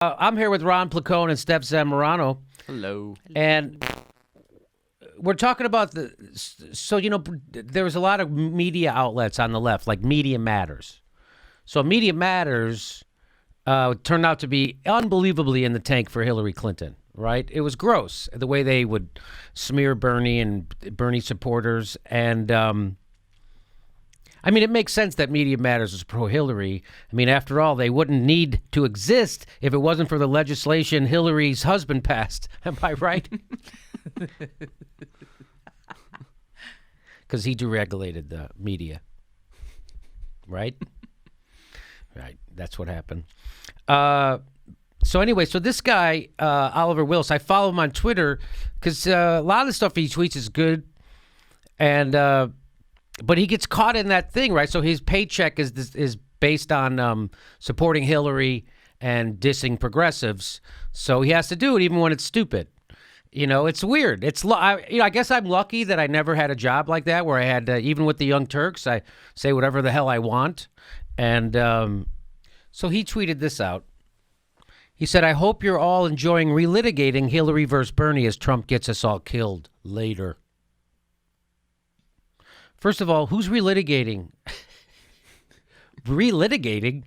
I'm here with Ron Placone and Steph Zamorano. Hello. And we're talking about there was a lot of media outlets on the left, like Media Matters. So Media Matters turned out to be unbelievably in the tank for Hillary Clinton, right? It was gross, the way they would smear Bernie and Bernie supporters. And I mean, it makes sense that Media Matters is pro-Hillary. I mean, after all, they wouldn't need to exist if it wasn't for the legislation Hillary's husband passed. Am I right? Because he deregulated the media. Right? Right. That's what happened. So anyway, so this guy, Oliver Willis, I follow him on Twitter because a lot of the stuff he tweets is good. And... but he gets caught in that thing, right? So his paycheck is based on supporting Hillary and dissing progressives. So he has to do it even when it's stupid. You know, it's weird. I guess I'm lucky that I never had a job like that where I had even with the Young Turks, I say whatever the hell I want. And so he tweeted this out. He said, "I hope you're all enjoying relitigating Hillary versus Bernie as Trump gets us all killed later." First of all, who's relitigating? Relitigating?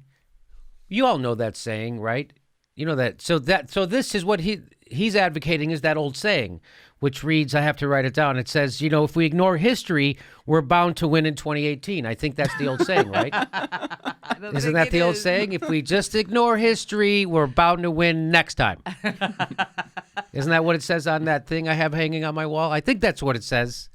You all know that saying, right? You know that. So this is what he's advocating is that old saying, which reads, I have to write it down. It says, if we ignore history, we're bound to win in 2018. I think that's the old saying, right? Isn't that the old saying? If we just ignore history, we're bound to win next time. Isn't that what it says on that thing I have hanging on my wall? I think that's what it says.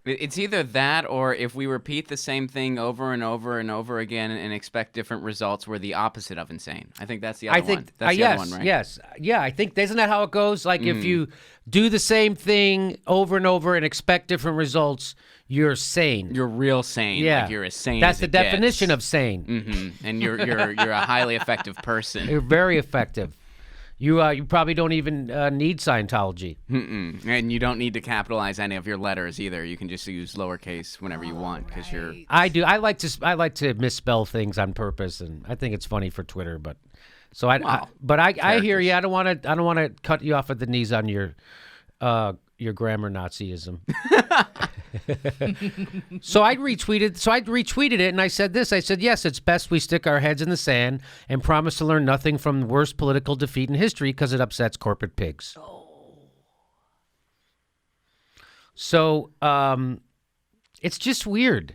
It's either that or if we repeat the same thing over and over and over again and expect different results, we're the opposite of insane. I think that's the other one. That's the other one, right? Yes. Yeah, I think, isn't that how it goes? Like if you do the same thing over and over and expect different results, you're sane. You're real sane. Yeah. Like you're as sane That's as the it definition gets. of sane. Mm-hmm. And you're a highly effective person. You're very effective. You probably don't even need Scientology. And you don't need to capitalize any of your letters either. You can just use lowercase whenever you want because you're. I do. I like to misspell things on purpose, and I think it's funny for Twitter. But so I hear you. I don't want to cut you off at the knees on your grammar Nazism. So I retweeted it, and I said this. I said, yes, it's best we stick our heads in the sand and promise to learn nothing from the worst political defeat in history because it upsets corporate pigs. So it's just weird.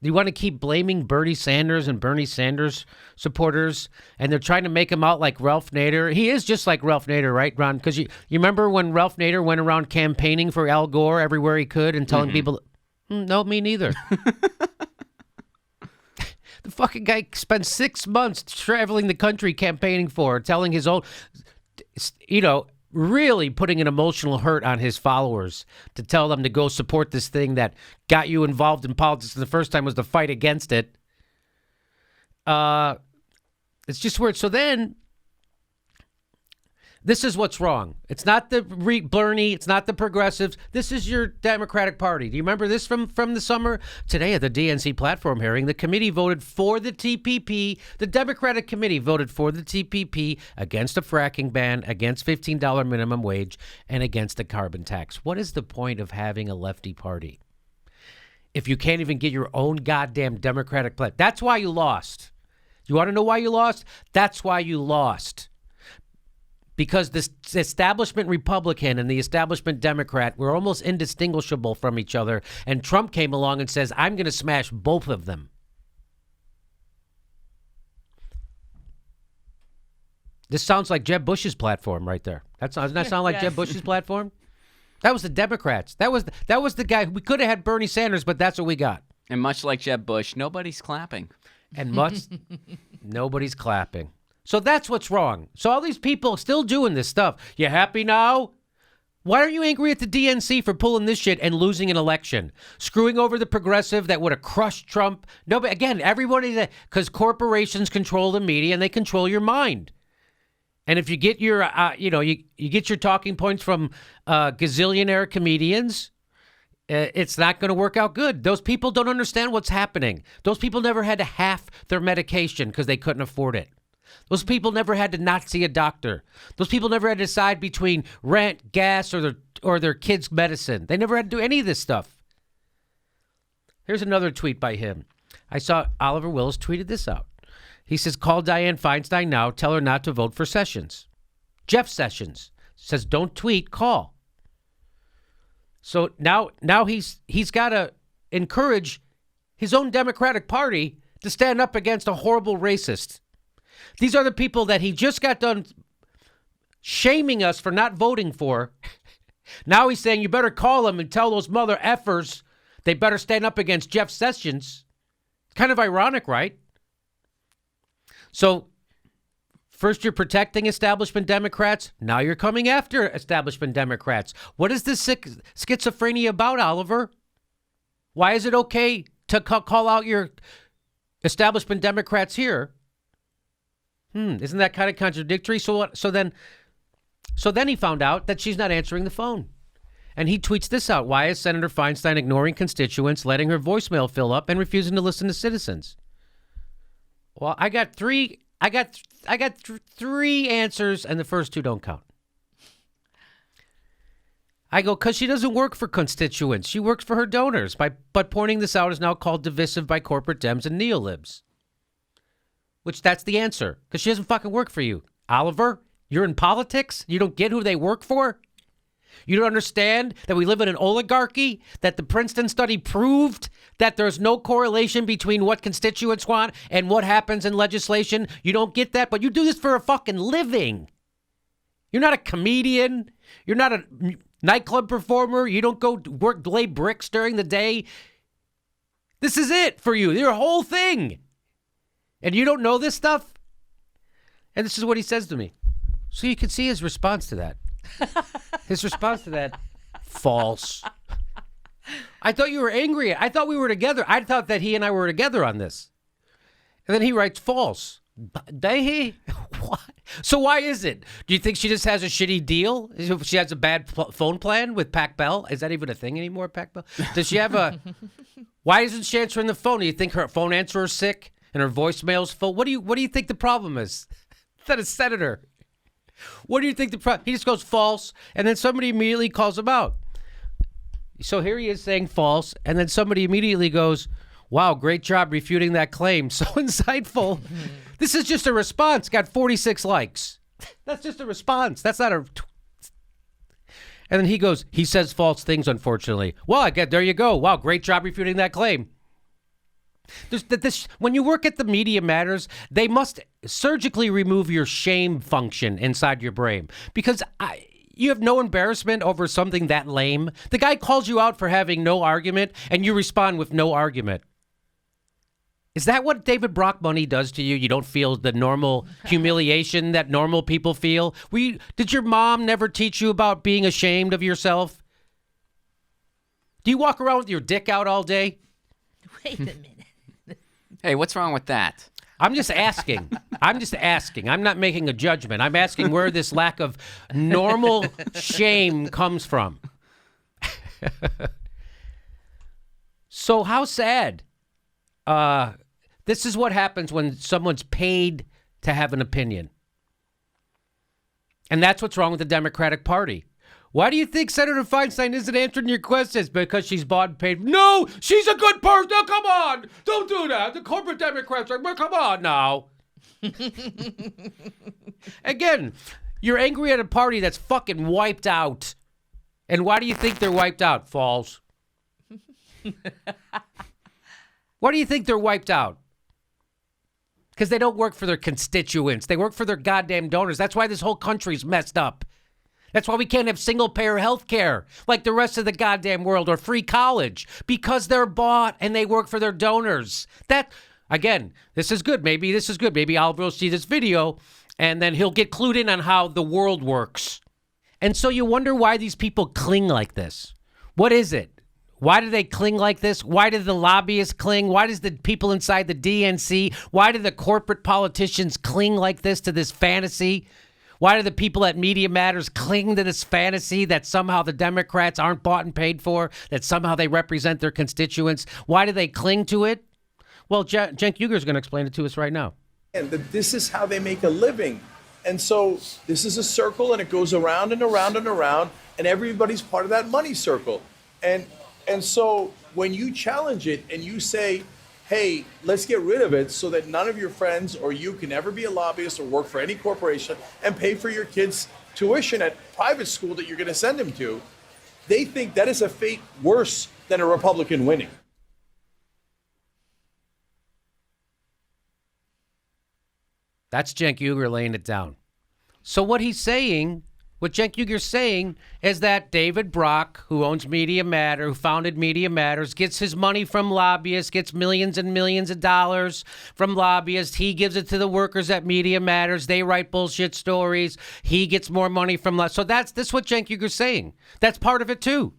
You want to keep blaming Bernie Sanders and Bernie Sanders supporters, and they're trying to make him out like Ralph Nader. He is just like Ralph Nader, right, Ron? Because you remember when Ralph Nader went around campaigning for Al Gore everywhere he could and telling people, no, me neither. The fucking guy spent 6 months traveling the country campaigning for, telling his own, really putting an emotional hurt on his followers to tell them to go support this thing that got you involved in politics. The first time was the fight against it. It's just weird. So then, this is what's wrong. It's not the Bernie. It's not the progressives. This is your Democratic Party. Do you remember this from the summer? Today at the DNC platform hearing, the committee voted for the TPP. The Democratic committee voted for the TPP against a fracking ban, against $15 minimum wage, and against the carbon tax. What is the point of having a lefty party if you can't even get your own goddamn Democratic plan? That's why you lost. You want to know why you lost? That's why you lost. Because the establishment Republican and the establishment Democrat were almost indistinguishable from each other. And Trump came along and says, I'm going to smash both of them. This sounds like Jeb Bush's platform right there. Doesn't that sound like Jeb Bush's platform? That was the Democrats. That was the guy. We could have had Bernie Sanders, but that's what we got. And much like Jeb Bush, nobody's clapping. And nobody's clapping. So that's what's wrong. So all these people still doing this stuff. You happy now? Why are you angry at the DNC for pulling this shit and losing an election? Screwing over the progressive that would have crushed Trump? Nobody, again, everybody, because corporations control the media and they control your mind. And if you get your, you get your talking points from gazillionaire comedians, it's not going to work out good. Those people don't understand what's happening. Those people never had to half their medication because they couldn't afford it. Those people never had to not see a doctor. Those people never had to decide between rent, gas, or their kids' medicine. They never had to do any of this stuff. Here's another tweet by him. I saw Oliver Willis tweeted this out. He says, call Dianne Feinstein now. Tell her not to vote for Sessions. Jeff Sessions says, don't tweet, call. So now he's got to encourage his own Democratic Party to stand up against a horrible racist. These are the people that he just got done shaming us for not voting for. Now he's saying you better call them and tell those mother effers they better stand up against Jeff Sessions. It's kind of ironic, right? So first you're protecting establishment Democrats. Now you're coming after establishment Democrats. What is this schizophrenia about, Oliver? Why is it okay to call out your establishment Democrats here? Isn't that kind of contradictory? So then he found out that she's not answering the phone. And he tweets this out. Why is Senator Feinstein ignoring constituents, letting her voicemail fill up, and refusing to listen to citizens? Well, I got three answers, and the first two don't count. I go, because she doesn't work for constituents. She works for her donors. But pointing this out is now called divisive by corporate Dems and neolibs. Which that's the answer, because she doesn't fucking work for you. Oliver, you're in politics? You don't get who they work for? You don't understand that we live in an oligarchy, that the Princeton study proved that there's no correlation between what constituents want and what happens in legislation? You don't get that, but you do this for a fucking living. You're not a comedian. You're not a nightclub performer. You don't go lay bricks during the day. This is it for you, your whole thing. And you don't know this stuff? And this is what he says to me. So you can see his response to that. His response to that, false. I thought you were angry. I thought we were together. I thought that he and I were together on this. And then he writes false. What? So why is it? Do you think she just has a shitty deal? She has a bad phone plan with Pac Bell? Is that even a thing anymore, Pac Bell? Does she have a... Why isn't she answering the phone? Do you think her phone answerer is sick and her voicemail's full? What do you think the problem is? That a senator. What do you think the problem? He just goes false, and then somebody immediately calls him out. So here he is saying false, and then somebody immediately goes, wow, great job refuting that claim. So insightful. This is just a response. Got 46 likes. That's just a response. That's not a... And then he goes, he says false things, unfortunately. Well, there you go. Wow, great job refuting that claim. When you work at the Media Matters, they must surgically remove your shame function inside your brain because you have no embarrassment over something that lame. The guy calls you out for having no argument, and you respond with no argument. Is that what David Brock money does to you? You don't feel the normal humiliation that normal people feel? Did your mom never teach you about being ashamed of yourself? Do you walk around with your dick out all day? Wait a minute. Hey, what's wrong with that? I'm just asking. I'm not making a judgment. I'm asking where this lack of normal shame comes from. So how sad. This is what happens when someone's paid to have an opinion. And that's what's wrong with the Democratic Party. Why do you think Senator Feinstein isn't answering your questions? Because she's bought and paid. No, she's a good person. No, come on. Don't do that. The corporate Democrats are, come on now. Again, you're angry at a party that's fucking wiped out. And why do you think they're wiped out, Falls? Why do you think they're wiped out? Because they don't work for their constituents. They work for their goddamn donors. That's why this whole country's messed up. That's why we can't have single-payer health care like the rest of the goddamn world or free college because they're bought and they work for their donors. Again, this is good. Maybe this is good. Maybe Oliver will see this video and then he'll get clued in on how the world works. And so you wonder why these people cling like this. What is it? Why do they cling like this? Why do the lobbyists cling? Why does the people inside the DNC, why do the corporate politicians cling like this to this fantasy? Why do the people at Media Matters cling to this fantasy that somehow the Democrats aren't bought and paid for, that somehow they represent their constituents? Why do they cling to it? Well, Cenk Uygur is going to explain it to us right now. and that this is how they make a living. And so this is a circle, and it goes around and around and around, and everybody's part of that money circle. And so when you challenge it and you say, hey, let's get rid of it so that none of your friends or you can ever be a lobbyist or work for any corporation and pay for your kids' tuition at private school that you're going to send them to, they think that is a fate worse than a Republican winning. That's Cenk Uygur laying it down. So what he's saying, what Cenk Uygur's saying, is that David Brock, who owns Media Matter, who founded Media Matters, gets his money from lobbyists, gets millions and millions of dollars from lobbyists. He gives it to the workers at Media Matters. They write bullshit stories. He gets more money from lobbyists. So this what Cenk Uygur's saying. That's part of it too.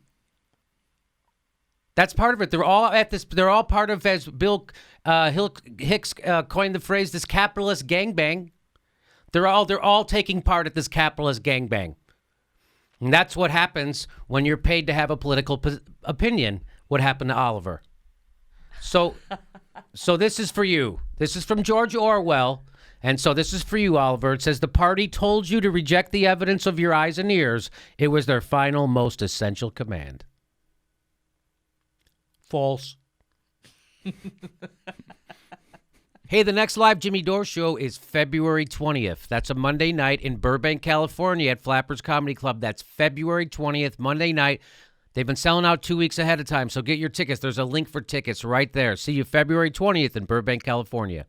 That's part of it. They're all at this. They're all part of, as Bill Hicks coined the phrase, this capitalist gangbang. They're all taking part at this capitalist gangbang. And that's what happens when you're paid to have a political opinion. What happened to Oliver? So this is for you. This is from George Orwell. And so this is for you, Oliver. It says, the party told you to reject the evidence of your eyes and ears. It was their final, most essential command. False. Hey, the next live Jimmy Dore show is February 20th. That's a Monday night in Burbank, California at Flappers Comedy Club. That's February 20th, Monday night. They've been selling out 2 weeks ahead of time, so get your tickets. There's a link for tickets right there. See you February 20th in Burbank, California.